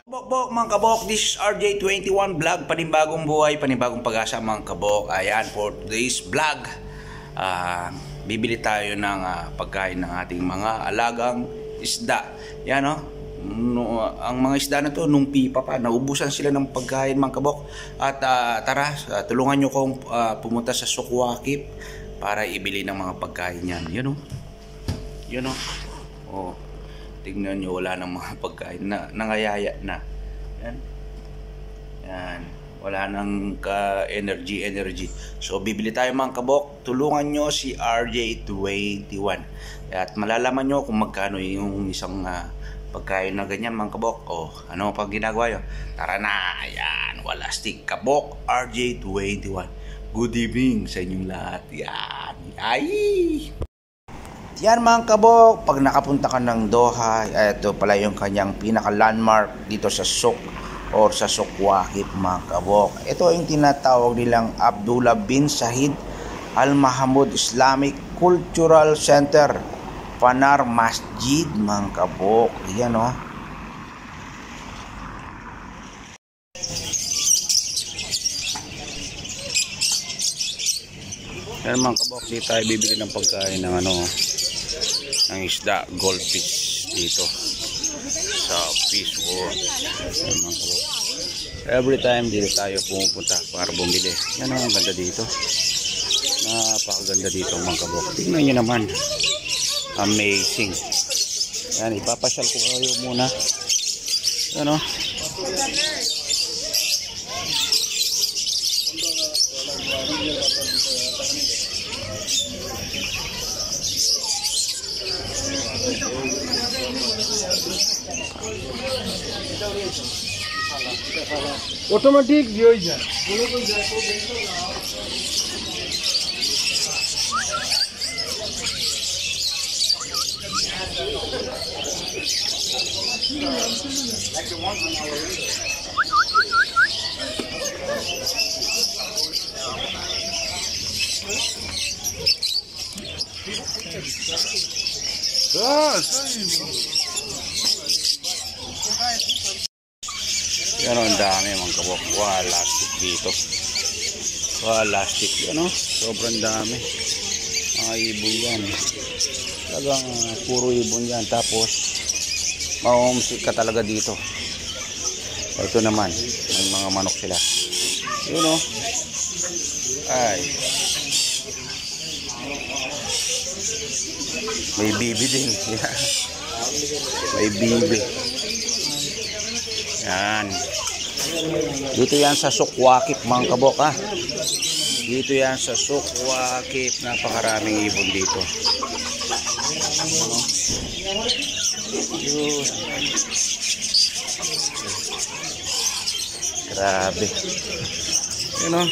Bok mga kabok, this is RJ21 vlog, panibagong buhay, panibagong pag-asa mga kabok. Ayan, for today's vlog, bibili tayo ng pagkain ng ating mga alagang isda. Yan ang mga isda na to nung pipa pa, naubusan sila ng pagkain mga kabok. At tara, tulungan nyo kong pumunta sa Sukwakip para ibili ng mga pagkain yan. Yun o. Oh. Tignan nyo, wala ng mga pagkain na nangayaya na. Yan. Wala nang ka-energy. So, bibili tayo mga kabok. Tulungan nyo si RJ21. At malalaman nyo kung magkano yung isang pagkain na ganyan mga kabok. O, ano pag ginagawa yun? Tara na. Ayan. Wala stick kabok. RJ21. Good evening sa inyong lahat. Yan. Ay! Yan mga kabok, pag nakapunta ka ng Doha, ito pala yung kanyang pinaka-landmark dito sa Suk or sa Sukwakip mga kabok. Ito yung tinatawag nilang Abdullah bin Sahid Al Mahamud Islamic Cultural Center, Panar Masjid mga kabok. Yan o. Yan mga kabok, dito tayo bibili ng pagkain ng ng isda, goldfish dito sa Fish World. Every time dito tayo pumupunta para bumili. Yan ang ganda dito. Napakaganda dito mga kabok. Tingnan nyo naman. Amazing. Yan, ipapasyal ko kayo muna. Yan o. Automatic দিয়ে যায় Yan o, ang dami mga kabok. Lastik dito. Lastik yan o. Sobrang dami. Mga ibon yan. Talagang puro ibon yan. Tapos ma-homesick ka talaga dito. Ito naman, may mga manok sila. Yun o. Ay. May bibi din. May bibi. Yan. Dito yan sa Sukwakip mga kabok ha. Dito yan sa Sukwakip. Napakaraming ibon dito. Grabe. Yun o.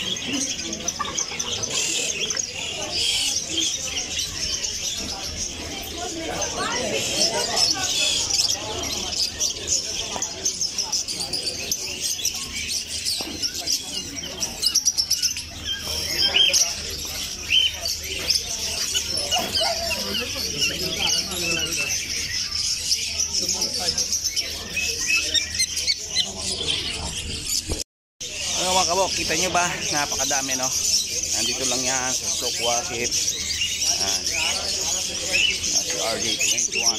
Ano mga kabok, kita nyo ba? Napakadami no. Nandito lang yan sa Sukwakip. Si RJ21.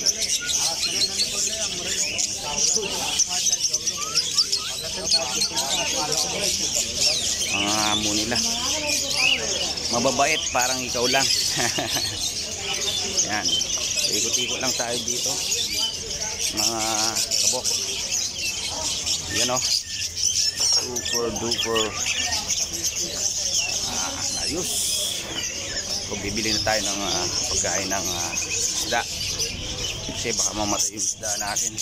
Mga amo nila. Mababait, parang ikaw lang. Yan. Ikot-ikot lang tayo dito. Mga kabok. Yan o. Super duper ayos. So bibili na tayo ng pagkain ng isda kasi baka mamatay yung isda natin.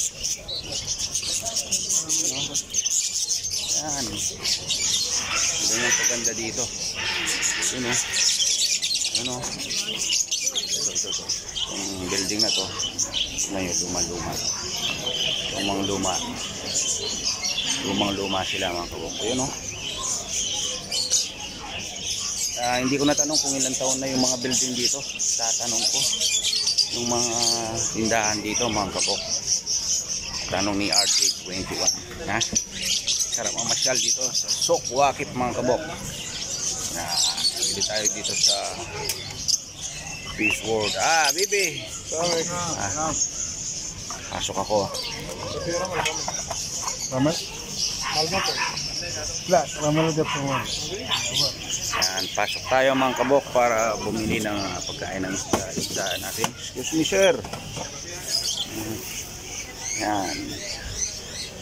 Yan. Ito yung paganda dito. Yun o. Ito. Yung building na to ngayon lumang-luma sila mga kabok. Yun o. Hindi ko natanong kung ilang taon na yung mga building dito. Tatanong ko. yung mga tindahan dito mga kabok. Tanong ni RJ21. Ha? Sarap mamasyal dito sa Sokwakit mga kabok. Bili tayo dito sa Fish World. Bibi. Pasok ako. Ramai. Yan, pasok tayo mga kabok para bumili ng pagkain ng isda natin. Excuse me sir. Yan.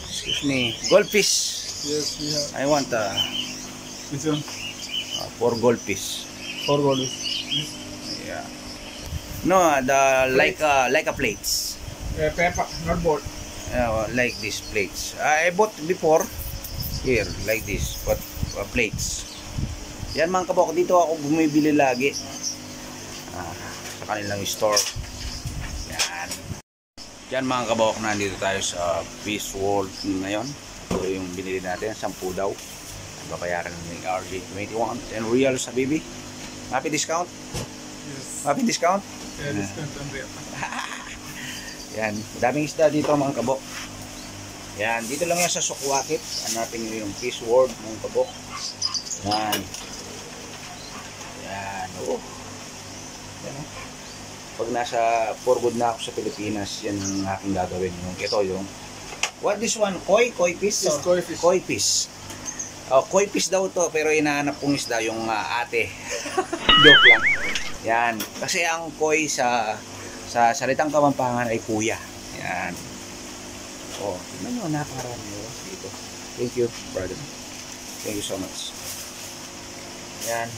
Excuse me. Goldfish. Yes, we have. I want This one. 4 goldfish. 4 gold. Yeah. No, the like a plates. Pepper, not board. Like these plates. I bought before here like this, but plates. Yan mga kabok, dito ako bumibili lagi. Sa kanilang store. Yan. Yan mga kabok, nandito tayo sa Fish World ngayon. Ito yung binili natin, 10 daw. Babayaran ng RJ21 10 reals sa baby. Happy discount? Yes. Happy discount? Yeah, discount on real. Yan, daming isda dito mga kabok. Yan, dito lang yan sa Sokwakit. Hanapin nyo yung Fish World mga kabok. Yan. Yan, oo. Yan. Pag nasa for good na ako sa Pilipinas, yan ang aking gagawin. Ito yung, what this one? Koi fish? Yes, koi fish. Koi fish. Koi fish daw to, pero hinahanap kong isda yung ate. Joke lang. Yan. Kasi ang koi sa salitang Kapampangan ay kuya. Yan. Tignan nyo, napakarami dito. Thank you, brother. Thank you so much. Yan.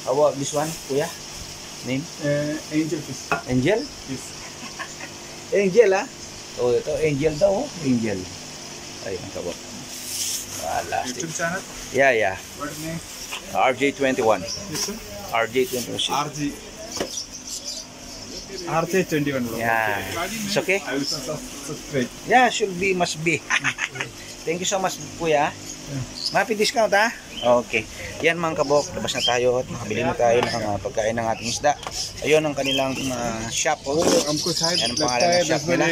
How about this one, kuya? Name? Angel fish. Angel? Yes. Angel, ha? Ito, Angel daw, Angel. Ay, ang kabot. YouTube channel? Yeah. What name? RJ21. This one? RJ21. RJ21. Yeah. It's okay? I will subscribe. Yeah, must be. Thank you so much, kuya. Happy discount, ha? Okay. Yan mga kabok, labas na tayo at makabili na tayo ng pagkain ng ating isda. Ayun ang kanilang shop. Yan ang pangalan ng shop nila.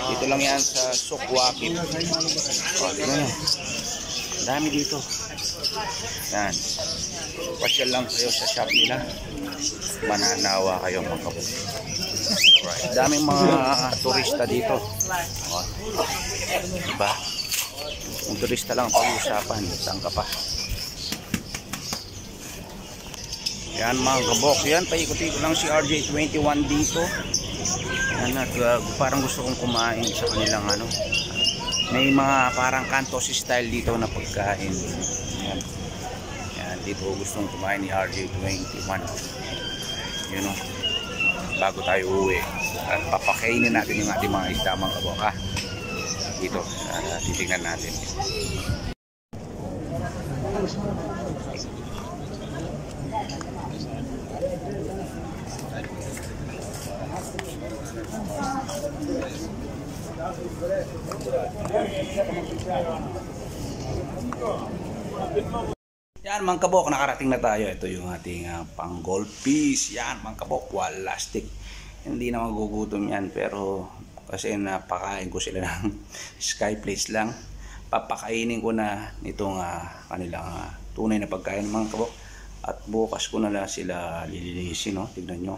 Dito lang yan sa Sokwakit. Tignan nyo. Dami dito. Yan. Pasyal lang kayo sa shop nila. Mananawa kayo mga kabuk. Alright. Daming mga turista dito. Diba? Kung turista lang pag-usapan, saan ka pa? Yan mga kabuk. Yan, paikot-ikot lang si RJ21 dito. Yan, parang gusto kong kumain sa kanilang may mga parang kantos style dito na pagkain. Yan, dito gustong kumain ni RJ21. Yun o, bago tayo uwi at papakainin natin yung ating mga isda mga kabok, ha? Dito, titignan natin. Yan mga kabok, nakarating na tayo. Ito yung ating pang goldfish. Yan mga kabok, walastik. Hindi na magugutom yan, pero kasi napakain ko sila ng skyplates lang. Papakainin ko na itong kanilang tunay na pagkain mga kabok. At bukas ko na lang sila lilinisin, no? Tignan nyo.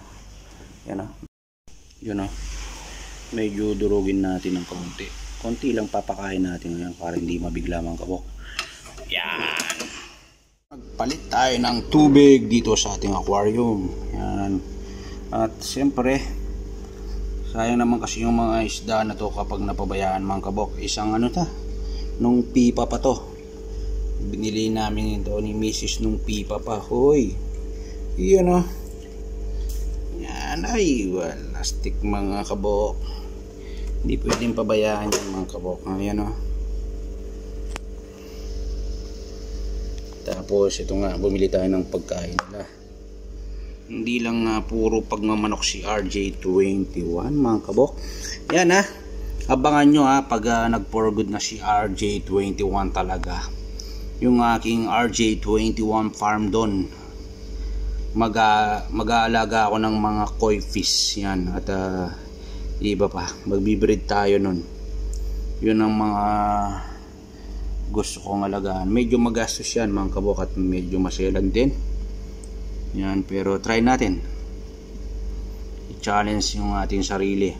Yan o. Yun o. Medyo durugin natin ng kaunti. Konti lang papakain natin ngayon para hindi mabigla mga kabok. Yan. Magpalit tayo ng tubig dito sa ating aquarium. Yan. At siyempre, sayang naman kasi yung mga isda na to kapag napabayaan mga kabok. Isang nung pipa pa to. Binili namin ito ni Mrs. nung pipa pa. Hoy. Yan o. Yan ay walastik mga kabok. Hindi pwedeng pabayaan yan mga kabok. Ayan o. Tapos ito nga, bumili tayo ng pagkain nila. Hindi lang puro pagmamanok si RJ21 mga kabok. Yan abangan nyo pag nag-for good na si RJ21 talaga. Yung aking RJ21 farm doon. Mag-aalaga ako ng mga koi fish yan at iba pa. Magbibreed tayo nun. Yun ang mga gusto kong alagaan. Medyo magastos yan mga kabok at medyo maselan din. Yan, pero try natin. I-challenge yung ating sarili,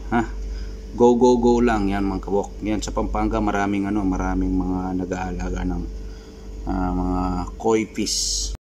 Go lang yan mga kabok. Yan sa Pampanga maraming mga nag-aalaga ng mga koi fish.